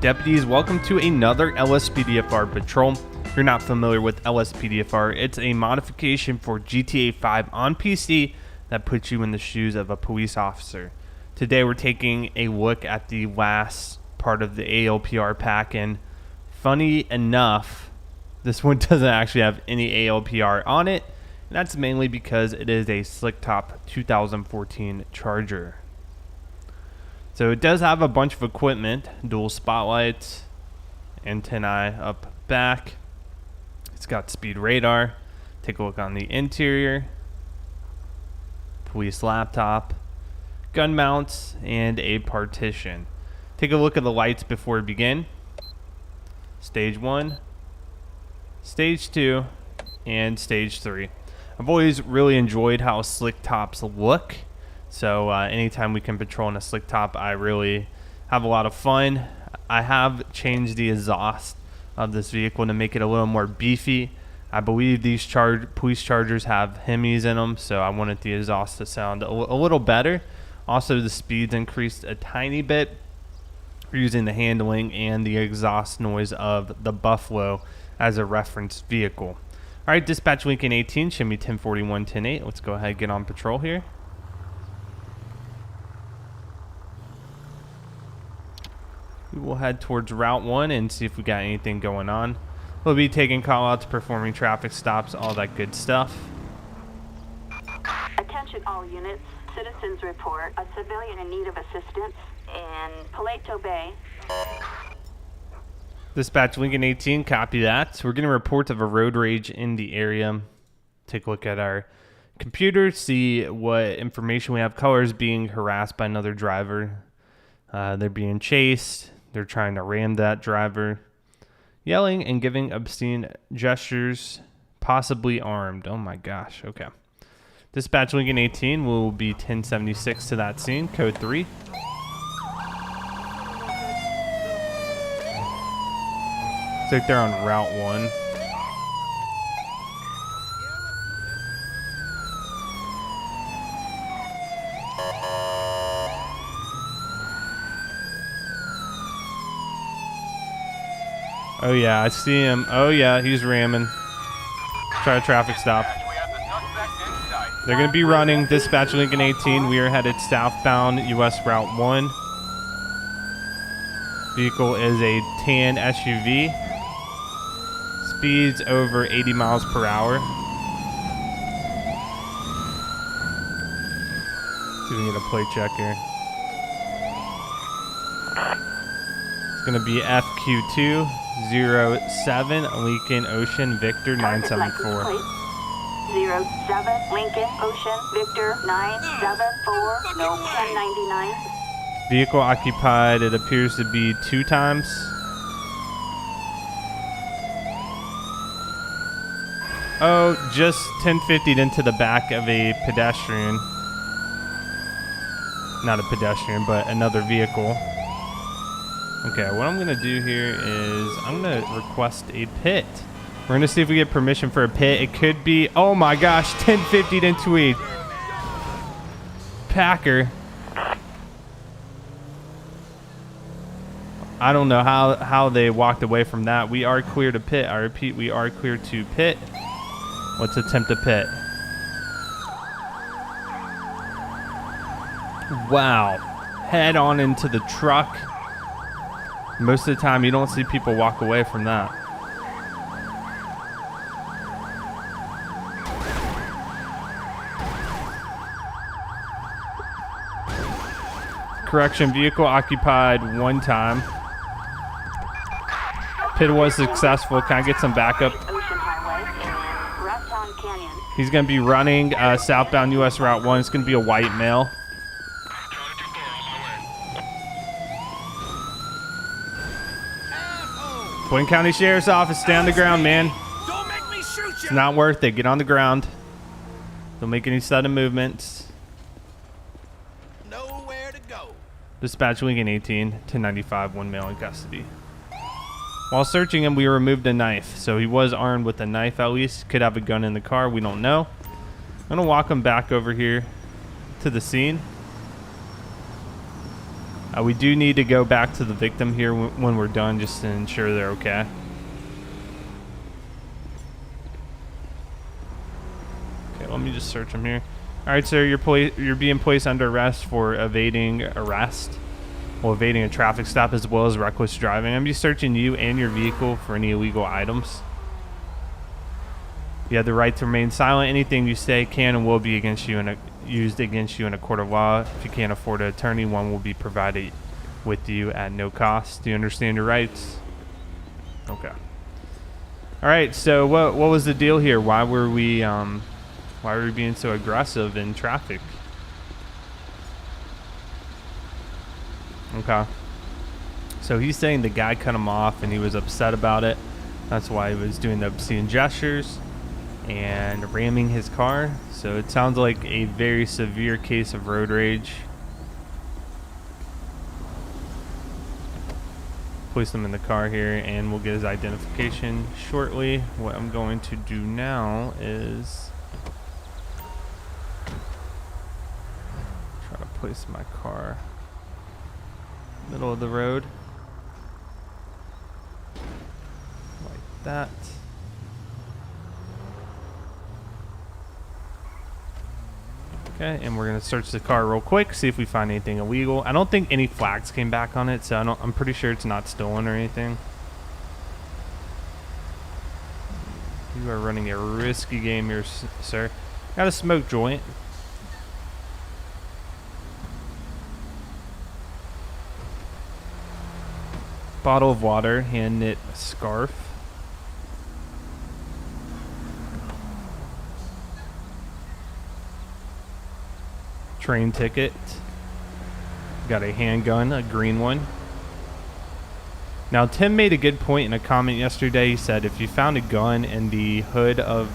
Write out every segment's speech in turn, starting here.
deputies, welcome to another LSPDFR patrol. If you're not familiar with LSPDFR, it's a modification for GTA 5 on PC that puts you in the shoes of a police officer. Today we're taking a look at the last part of the ALPR pack, and funny enough, this one doesn't actually have any ALPR on it, and that's mainly because it is a slick top 2014 Charger. So it does have a bunch of equipment, dual spotlights, antennae up back. It's got speed radar. Take a look on the interior. Police laptop, gun mounts, and a partition. Take a look at the lights before we begin. Stage 1, Stage 2, and Stage 3. I've always really enjoyed how slick tops look. So anytime we can patrol in a slick top, I really have a lot of fun. I have changed the exhaust of this vehicle to make it a little more beefy. I believe these police Chargers have Hemis in them, so I wanted the exhaust to sound a little better. Also, the speeds increased a tiny bit using the handling and the exhaust noise of the Buffalo as a reference vehicle. All right, dispatch Lincoln 18, show me 1041, 10-8. Let's go ahead and get on patrol here. We will head towards Route 1 and see if we got anything going on. We'll be taking call-outs, performing traffic stops, all that good stuff. Attention all units. Citizens report a civilian in need of assistance in Paleto Bay. Dispatch Lincoln 18, copy that. So we're getting reports of a road rage in the area. Take a look at our computer, see what information we have. Colors being harassed by another driver. They're being chased. They're trying to ram that driver. Yelling and giving obscene gestures, possibly armed. Oh my gosh, okay. Dispatch Lincoln 18 will be 1076 to that scene, code 3. Looks like they're on Route 1. Oh yeah, I see him. Oh yeah, he's ramming. Try a traffic stop. They're going to be running. Dispatch Lincoln 18. We are headed southbound US Route 1. Vehicle is a tan SUV. Speeds over 80 miles per hour. See if we can get a plate check here. It's going to be FQ2. 07 Lincoln Ocean Victor 974. 07 Lincoln Ocean Victor 974. No 1099. Vehicle occupied, it appears to be 2 times. Oh, just 1050'd into the back of a pedestrian. Not a pedestrian, but another vehicle. Okay, what I'm going to do here is I'm going to request a pit. We're going to see if we get permission for a pit. It could be, oh my gosh, 1050'd into a Packer. I don't know how they walked away from that. We are clear to pit. I repeat, we are clear to pit. Let's attempt a pit. Wow. Head on into the truck. Most of the time, you don't see people walk away from that. Correction, vehicle occupied 1 time. Pit was successful. Can I get some backup? He's going to be running southbound US Route 1. It's going to be a white male. Boyne County Sheriff's Office, stay on the ground, man. Don't make me shoot you. It's not worth it. Get on the ground. Don't make any sudden movements. Nowhere to go. Dispatch Lincoln 18, 1095, 1 male in custody. While searching him, we removed a knife. So he was armed with a knife at least. Could have a gun in the car. We don't know. I'm going to walk him back over here to the scene. We do need to go back to the victim here when we're done, just to ensure they're okay. Okay, let me just search them here. All right, sir, you're being placed under arrest for evading arrest, while evading a traffic stop, as well as reckless driving. I'm gonna be searching you and your vehicle for any illegal items. You have the right to remain silent. Anything you say can and will be used against you in a court of law. If you can't afford an attorney, one will be provided with you at no cost. Do you understand your rights? Okay. All right. So what was the deal here? Why were we being so aggressive in traffic? Okay. So he's saying the guy cut him off and he was upset about it. That's why he was doing the obscene gestures and ramming his car. So it sounds like a very severe case of road rage. Place him in the car here and we'll get his identification shortly. What I'm going to do now is try to place my car middle of the road like that. Okay, and we're gonna search the car real quick, see if we find anything illegal. I don't think any flags came back on it, so I'm pretty sure it's not stolen or anything. You are running a risky game here, sir. Got a smoke joint. Bottle of water, hand knit scarf. Train ticket. Got a handgun, a green one. Now Tim made a good point in a comment yesterday. He said if you found a gun in the hood of,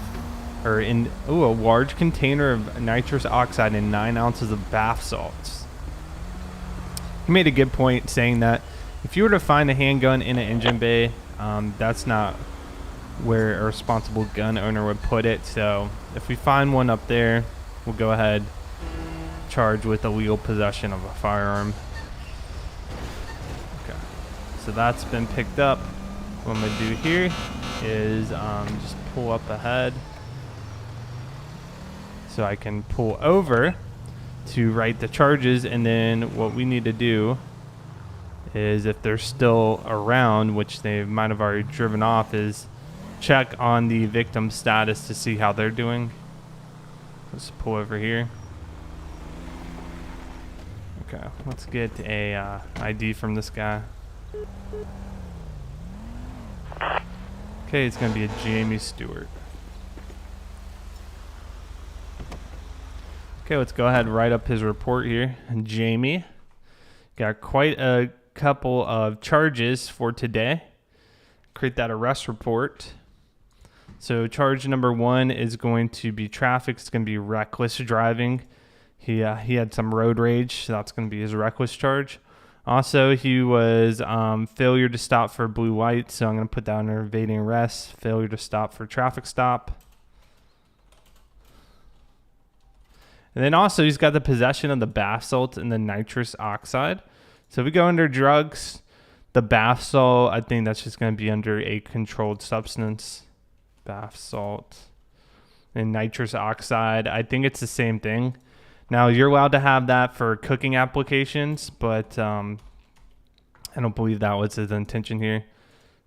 or in a large container of nitrous oxide and 9 ounces of bath salts. He made a good point saying that if you were to find a handgun in an engine bay, that's not where a responsible gun owner would put it. So if we find one up there, we'll go ahead, charge with illegal possession of a firearm. Okay, so that's been picked up. What I'm gonna do here is just pull up ahead so I can pull over to write the charges, and then what we need to do is, if they're still around, which they might have already driven off, is check on the victim's status to see how they're doing. Let's pull over here. Okay, let's get a ID from this guy. Okay, it's gonna be a Jamie Stewart. Okay, let's go ahead and write up his report here. Jamie got quite a couple of charges for today. Create that arrest report. So charge number 1 is going to be traffic. It's going to be reckless driving. He had some road rage, so that's going to be his reckless charge. Also, he was failure to stop for blue light, so I'm going to put that under evading arrest. Failure to stop for traffic stop. And then also he's got the possession of the bath salt and the nitrous oxide. So if we go under drugs, the bath salt, I think that's just going to be under a controlled substance. Bath salt and nitrous oxide, I think it's the same thing. Now, you're allowed to have that for cooking applications, but I don't believe that was his intention here.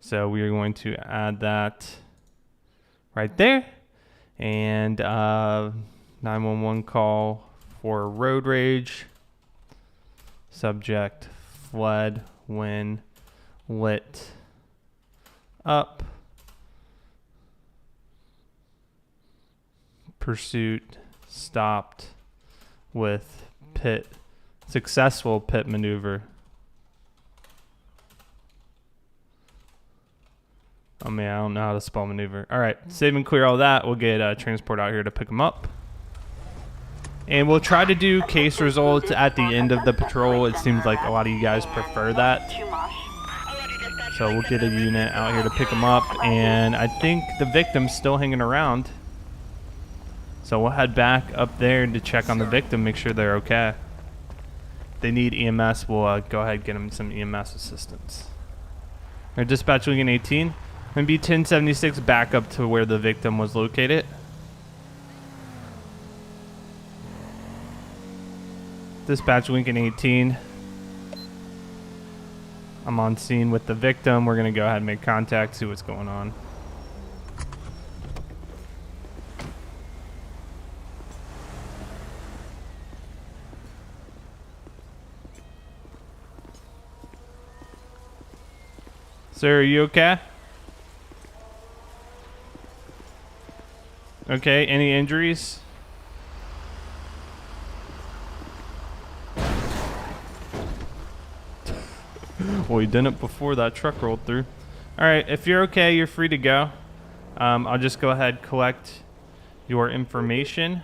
So we are going to add that right there. And 911 call for road rage. Subject fled when lit up. Pursuit stopped with successful pit maneuver. Oh man, I don't know how to spell maneuver. All right, save and clear all that. We'll get transport out here to pick them up. And we'll try to do case results at the end of the patrol. It seems like a lot of you guys prefer that. So we'll get a unit out here to pick them up. And I think the victim's still hanging around. So we'll head back up there to check on the victim, make sure they're okay. they need EMS, we'll go ahead and get them some EMS assistance. Our dispatch Lincoln 18. And be 1076 back up to where the victim was located. Dispatch Lincoln 18. I'm on scene with the victim. We're going to go ahead and make contact, see what's going on. Sir, are you okay? Okay, any injuries? Well, he didn't before that truck rolled through. Alright, if you're okay, you're free to go. I'll just go ahead and collect your information.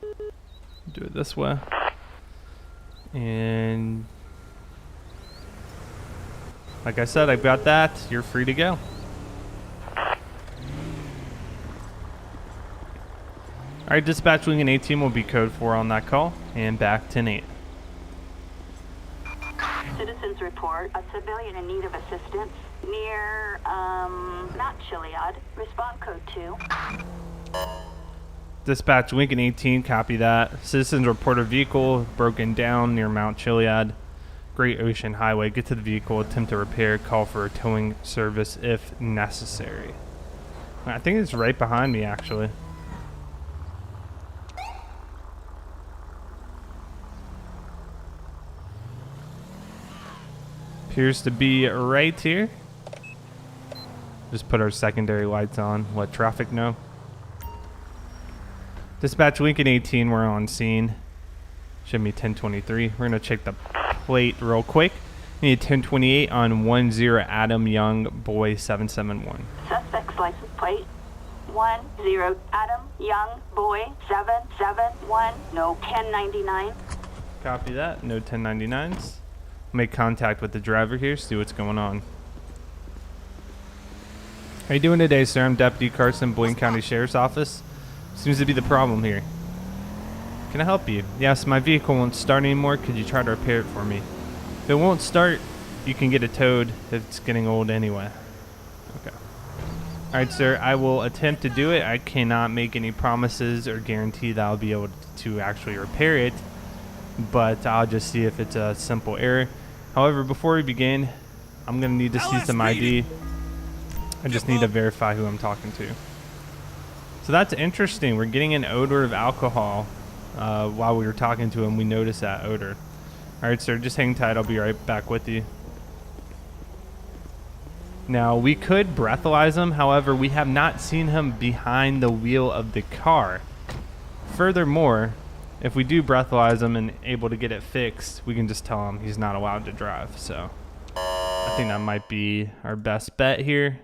Do it this way. And like I said, I've got that. You're free to go. Alright, dispatch Lincoln 18 will be code 4 on that call. And back 10-8. Citizens report a civilian in need of assistance near, not Chiliad. Respond code 2. Dispatch Lincoln 18, copy that. Citizens report a vehicle broken down near Mount Chiliad, Great Ocean Highway. Get to the vehicle, attempt to repair, call for a towing service if necessary. I think it's right behind me, actually. Appears to be right here. Just put our secondary lights on, let traffic know. Dispatch Lincoln 18, we're on scene. Should be 1023. We're gonna check the plate real quick. We need 1028 on 10 Adam Young Boy 771. Suspect's license plate 10 Adam Young Boy 771. No 1099. Copy that. No 1099s. Make contact with the driver here, see what's going on. How you doing today, sir? I'm Deputy Carson, Boyne County Sheriff's Office. Seems to be the problem here. Can I help you? Yes, my vehicle won't start anymore. Could you try to repair it for me? If it won't start, you can get it towed if it's getting old anyway. Okay. Alright, sir, I will attempt to do it. I cannot make any promises or guarantee that I'll be able to actually repair it, but I'll just see if it's a simple error. However, before we begin, I'm going to need to see some ID. I just need to verify who I'm talking to. So that's interesting. We're getting an odor of alcohol while we were talking to him. We noticed that odor. All right, sir, just hang tight. I'll be right back with you. Now, we could breathalyze him. However, we have not seen him behind the wheel of the car. Furthermore, if we do breathalyze him and able to get it fixed, we can just tell him he's not allowed to drive. So I think that might be our best bet here.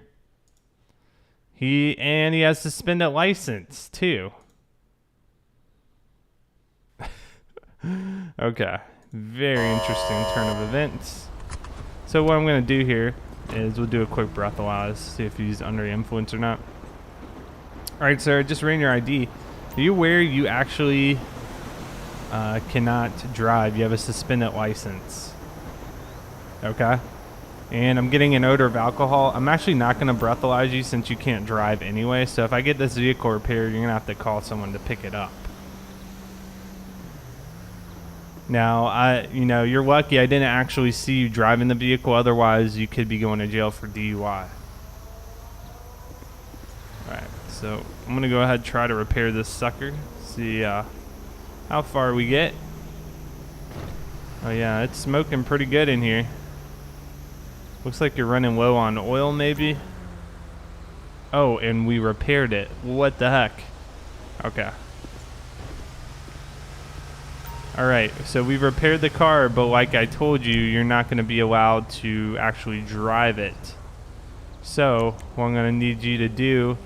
He has suspended license too. Okay, very interesting turn of events. So what I'm gonna do here is we'll do a quick breathalyze, see if he's under the influence or not. All right, sir, just ran your ID. Are you aware you actually cannot drive? You have a suspended license. Okay. And I'm getting an odor of alcohol. I'm actually not going to breathalyze you since you can't drive anyway. So if I get this vehicle repaired, you're going to have to call someone to pick it up. Now, you're lucky I didn't actually see you driving the vehicle. Otherwise, you could be going to jail for DUI. Alright, so I'm going to go ahead and try to repair this sucker. See how far we get. Oh yeah, it's smoking pretty good in here. Looks like you're running low on oil, maybe. Oh, and we repaired it. What the heck? Okay. Alright, so we've repaired the car, but like I told you, you're not going to be allowed to actually drive it. So, what I'm going to need you to do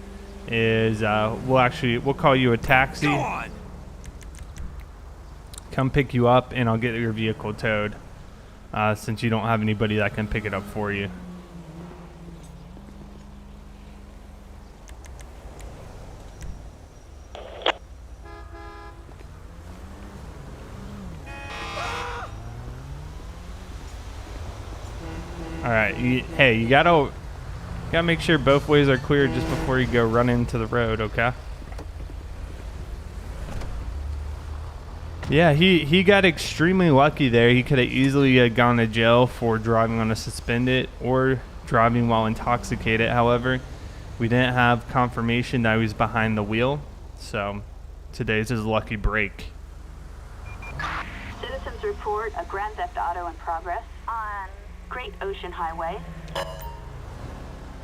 is, we'll call you a taxi. Go on. Come pick you up, and I'll get your vehicle towed. Since you don't have anybody that can pick it up for you. All right. Hey, you gotta make sure both ways are clear just before you go run into the road, okay? Yeah, he got extremely lucky there. He could have easily gone to jail for driving on a suspended or driving while intoxicated. However, we didn't have confirmation that he was behind the wheel, so today's his lucky break. Citizens report a Grand Theft Auto in progress on Great Ocean Highway.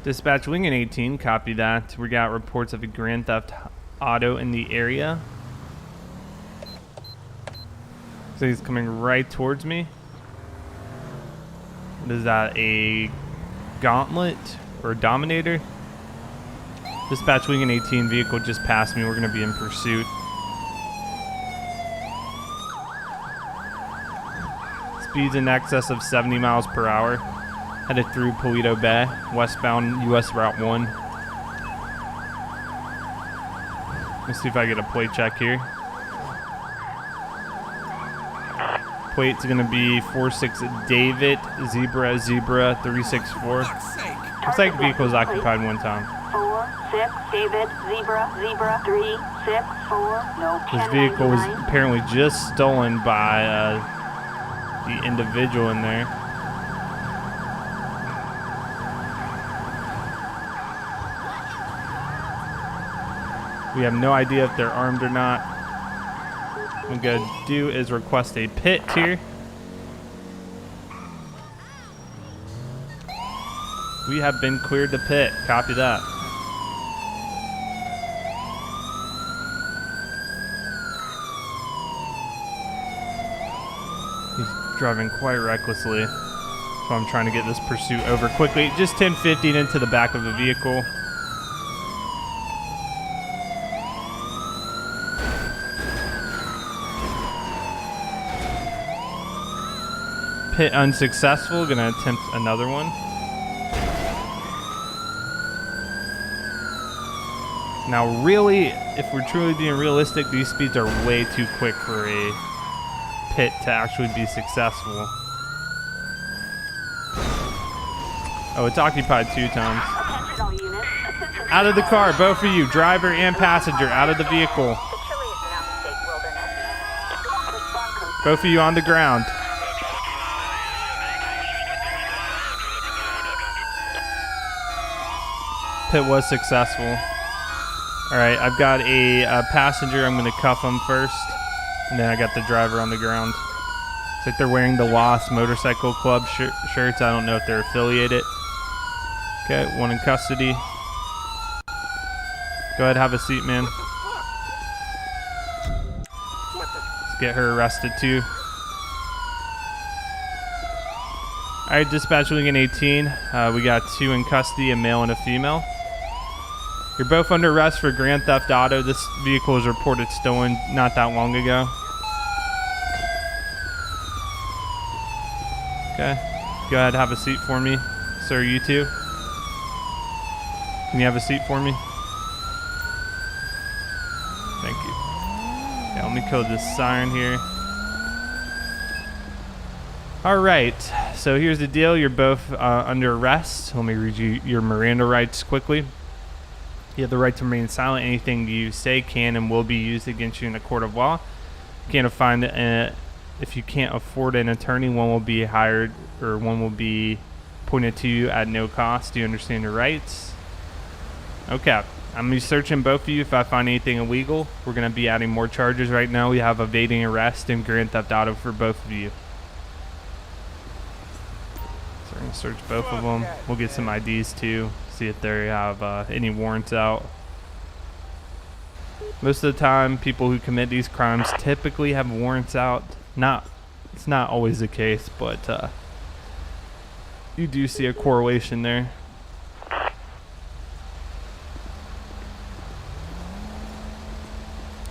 Dispatch Lincoln 18, copy that. We got reports of a Grand Theft Auto in the area. So he's coming right towards me. What is that, a Gauntlet or a Dominator? Dispatch Lincoln 18, vehicle just passed me. We're going to be in pursuit. Speeds in excess of 70 miles per hour. Headed through Paleto Bay, westbound US Route 1. Let's see if I get a plate check here. Plate's gonna be 46 David Zebra 364. Looks like the vehicle is occupied one time. 46 David Zebra 364. No. This vehicle was apparently just stolen by the individual in there. We have no idea if they're armed or not. What I'm going to do is request a pit here. We have been cleared to pit. Copy that. He's driving quite recklessly. So I'm trying to get this pursuit over quickly. Just 10-15 into the back of the vehicle. Pit unsuccessful. Gonna attempt another one. Now, really, if we're truly being realistic, these speeds are way too quick for a pit to actually be successful. Oh, it's occupied 2 times. Attention all units. Out of the car, both of you, driver and passenger, out of the vehicle. Both of you on the ground. Pit was successful. All right, I've got a passenger. I'm going to cuff him first, and then I got the driver on the ground. It's like they're wearing the Lost Motorcycle Club shirts. I don't know if they're affiliated. Okay, one in custody. Go ahead, have a seat, man. Let's get her arrested too. All right, dispatch Lincoln 18. We got 2 in custody, a male and a female. You're both under arrest for Grand Theft Auto. This vehicle was reported stolen not that long ago. Okay. Go ahead, have a seat for me. Sir, you too. Can you have a seat for me? Thank you. Yeah, let me code this siren here. All right. So here's the deal. You're both under arrest. Let me read you your Miranda rights quickly. You have the right to remain silent. Anything you say can and will be used against you in a court of law. You can't find if you can't afford an attorney, one will be hired or one will be pointed to you at no cost. Do you understand your rights? Okay. I'm going to be searching both of you. If I find anything illegal, we're going to be adding more charges. Right now, we have evading arrest and Grand Theft Auto for both of you. So we're going to search both of them. We'll get some IDs too. See if they have any warrants out. Most of the time, people who commit these crimes typically have warrants out. It's not always the case, but you do see a correlation there.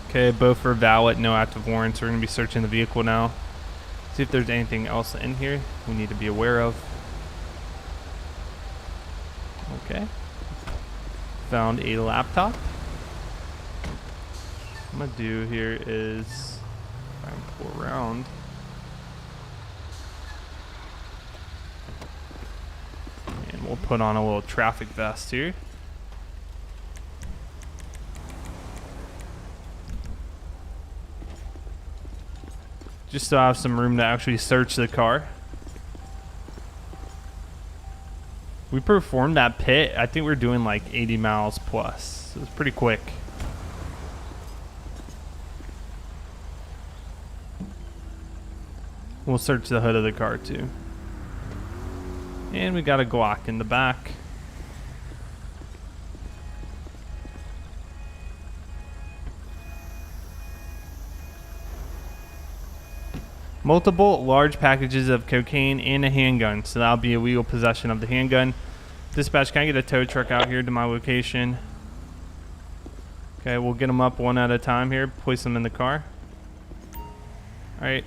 Okay, both are valid, no active warrants. We're going to be searching the vehicle now. See if there's anything else in here we need to be aware of. Okay. Found a laptop. What I'm going to do here is try and pull around. We'll put on a little traffic vest here. Just so I have some room to actually search the car. We performed that pit. I think we're doing like 80 miles plus. So it was pretty quick. We'll search the hood of the car too. And we got a Glock in the back. Multiple large packages of cocaine and a handgun. So that'll be illegal possession of the handgun. Dispatch, can I get a tow truck out here to my location? Okay, we'll get them up one at a time here. Place them in the car. Alright.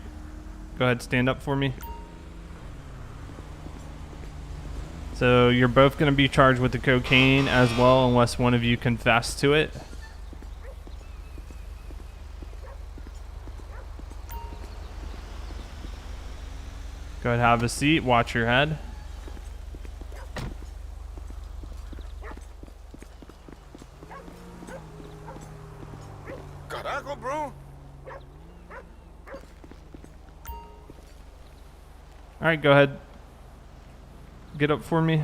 Go ahead, stand up for me. So you're both going to be charged with the cocaine as well, unless one of you confess to it. Go ahead, have a seat. Watch your head. Carajo, bro. All right, go ahead. Get up for me.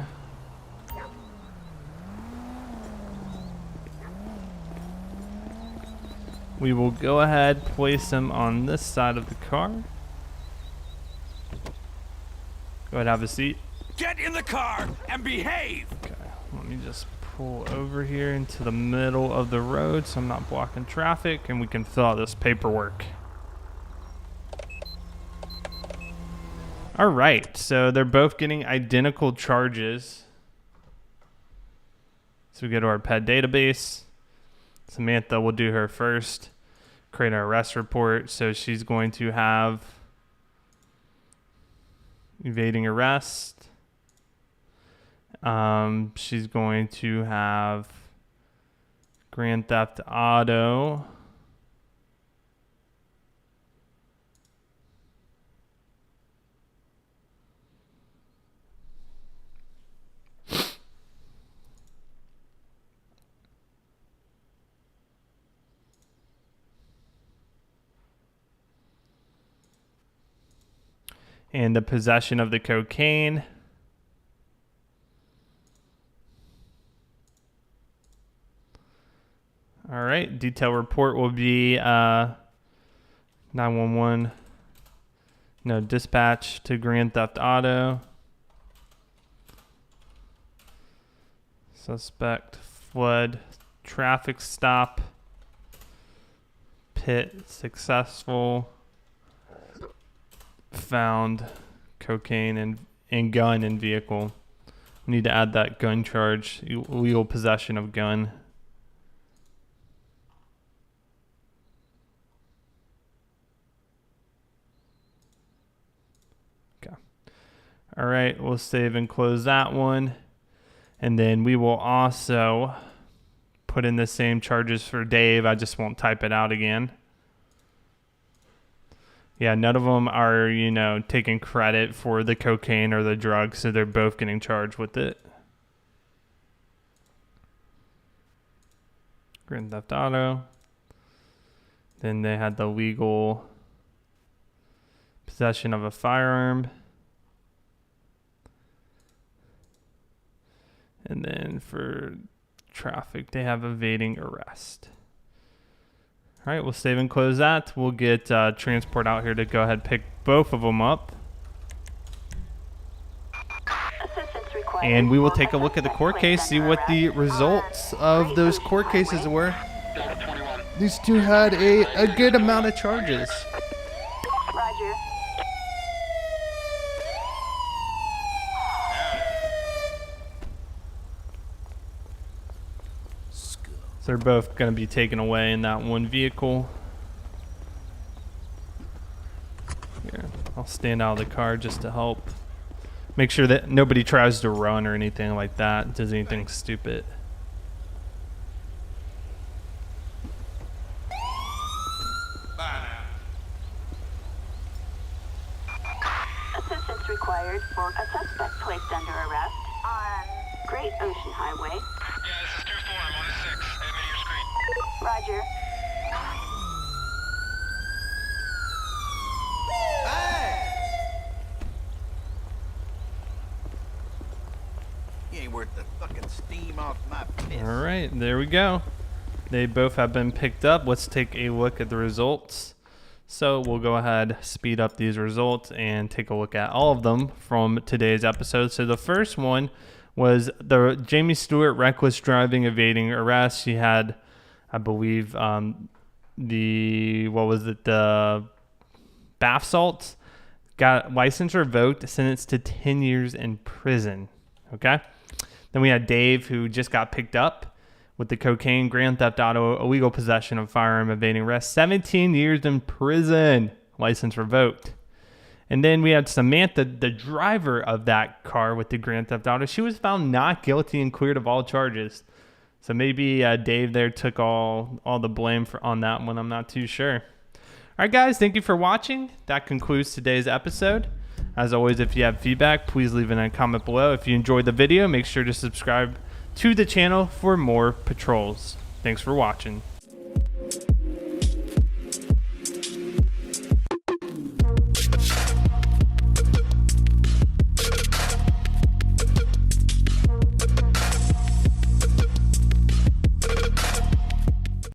We will go ahead, place them on this side of the car. Go ahead, have a seat. Get in the car and behave. Okay, let me just pull over here into the middle of the road so I'm not blocking traffic and we can fill out this paperwork. All right, so they're both getting identical charges. So we go to our PED database. Samantha will do her first. Create our arrest report. So she's going to have evading arrest. She's going to have grand theft auto. And the possession of the cocaine. All right, detail report will be 911. No, dispatch to Grand Theft Auto. Suspect fled traffic stop. Pit successful. Found cocaine and gun in vehicle. We need to add that gun charge, illegal possession of gun. Okay. All right, we'll save and close that one. And then we will also put in the same charges for Dave. I just won't type it out again. Yeah, none of them are, taking credit for the cocaine or the drugs, so they're both getting charged with it. Grand Theft Auto. Then they had the legal possession of a firearm. And then for traffic, they have evading arrest. All right, we'll save and close that. We'll get transport out here to go ahead and pick both of them up. And we will take a look at the court case, see what the results of those court cases were. These two had a good amount of charges. Roger. They're both going to be taken away in that one vehicle. Here, I'll stand out of the car just to help. Make sure that nobody tries to run or anything like that, does anything stupid. Assistance required for a suspect placed under arrest. on Great Ocean Highway. Yeah, this is 2-4. I'm on a 6. Add me to your screen. Roger. You ain't worth the fucking steam off my piss. All right, there we go. They both have been picked up. Let's take a look at the results. So we'll go ahead, speed up these results, and take a look at all of them from today's episode. So the first one was the Jamie Stewart reckless driving, evading arrest. She had, I believe, the bath salts, got license revoked, sentenced to 10 years in prison. Okay. Then we had Dave, who just got picked up with the cocaine, grand theft auto, illegal possession of firearm, evading arrest, 17 years in prison, license revoked. And then we had Samantha, the driver of that car with the grand theft auto. She was found not guilty and cleared of all charges. So maybe Dave there took all the blame on that one. I'm not too sure. All right, guys, thank you for watching. That concludes today's episode. As always, if you have feedback, please leave it in a comment below. If you enjoyed the video, make sure to subscribe to the channel for more patrols. Thanks for watching.